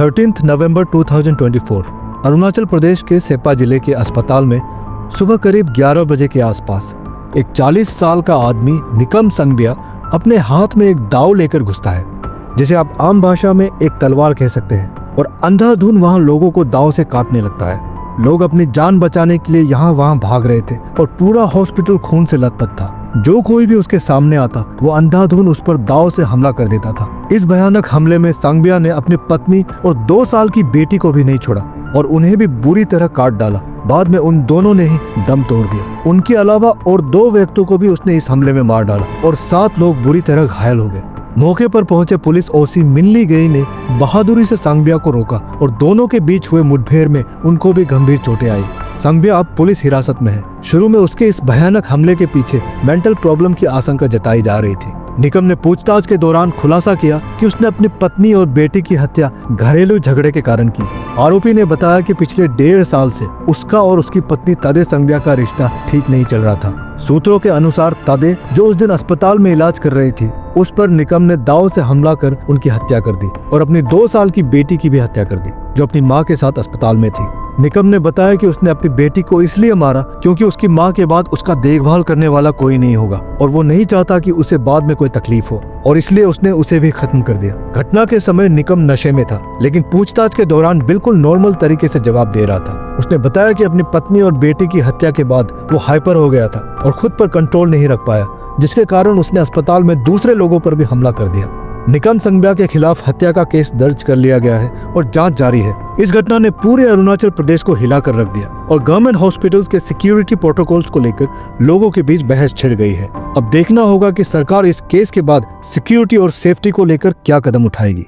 13 नवंबर 2024 अरुणाचल प्रदेश के सेप्पा जिले के अस्पताल में सुबह करीब 11 बजे के आसपास एक 40 साल का आदमी निकम संघबिया अपने हाथ में एक दाव लेकर घुसता है, जिसे आप आम भाषा में एक तलवार कह सकते हैं, और अंधाधुंध वहां लोगों को दाव से काटने लगता है। लोग अपनी जान बचाने के लिए यहाँ वहां भाग रहे थे और पूरा हॉस्पिटल खून से लथपथ था। जो कोई भी उसके सामने आता वो अंधाधुंध उस पर दाव से हमला कर देता था। इस भयानक हमले में संघबिया ने अपनी पत्नी और 2 साल की बेटी को भी नहीं छोड़ा और उन्हें भी बुरी तरह काट डाला। बाद में उन दोनों ने ही दम तोड़ दिया। उनके अलावा और 2 व्यक्तियों को भी उसने इस हमले में मार डाला और 7 लोग बुरी तरह घायल हो गए। मौके पर पहुंचे पुलिस ओसी मिन्ली गेई ने बहादुरी से संघबिया को रोका और दोनों के बीच हुए मुठभेड़ में उनको भी गंभीर चोटें आई। संघबिया अब पुलिस हिरासत में है। शुरू में उसके इस भयानक हमले के पीछे मेंटल प्रॉब्लम की आशंका जताई जा रही थी। निकम ने पूछताछ के दौरान खुलासा किया कि उसने अपनी पत्नी और बेटी की हत्या घरेलू झगड़े के कारण की। आरोपी ने बताया कि पिछले 1.5 साल से उसका और उसकी पत्नी तदे संघबिया का रिश्ता ठीक नहीं चल रहा था। सूत्रों के अनुसार तदे, जो उस दिन अस्पताल में इलाज कर रही थी, उस पर निकम ने दाव से हमला कर उनकी हत्या कर दी और अपनी 2 साल की बेटी की भी हत्या कर दी, जो अपनी माँ के साथ अस्पताल में थी। निकम ने बताया कि उसने अपनी बेटी को इसलिए मारा क्योंकि उसकी माँ के बाद उसका देखभाल करने वाला कोई नहीं होगा और वो नहीं चाहता कि उसे बाद में कोई तकलीफ हो, और इसलिए उसने उसे भी खत्म कर दिया। घटना के समय निकम नशे में था, लेकिन पूछताछ के दौरान बिल्कुल नॉर्मल तरीके से जवाब दे रहा था। उसने बताया कि अपनी पत्नी और बेटी की हत्या के बाद वो हाइपर हो गया था और खुद पर कंट्रोल नहीं रख पाया, जिसके कारण उसने अस्पताल में दूसरे लोगों पर भी हमला कर दिया। निकम संघबिया के खिलाफ हत्या का केस दर्ज कर लिया गया है और जांच जारी है। इस घटना ने पूरे अरुणाचल प्रदेश को हिला कर रख दिया और गवर्नमेंट हॉस्पिटल्स के सिक्योरिटी प्रोटोकॉल्स को लेकर लोगों के बीच बहस छिड़ गई है। अब देखना होगा कि सरकार इस केस के बाद सिक्योरिटी और सेफ्टी को लेकर क्या कदम उठाएगी।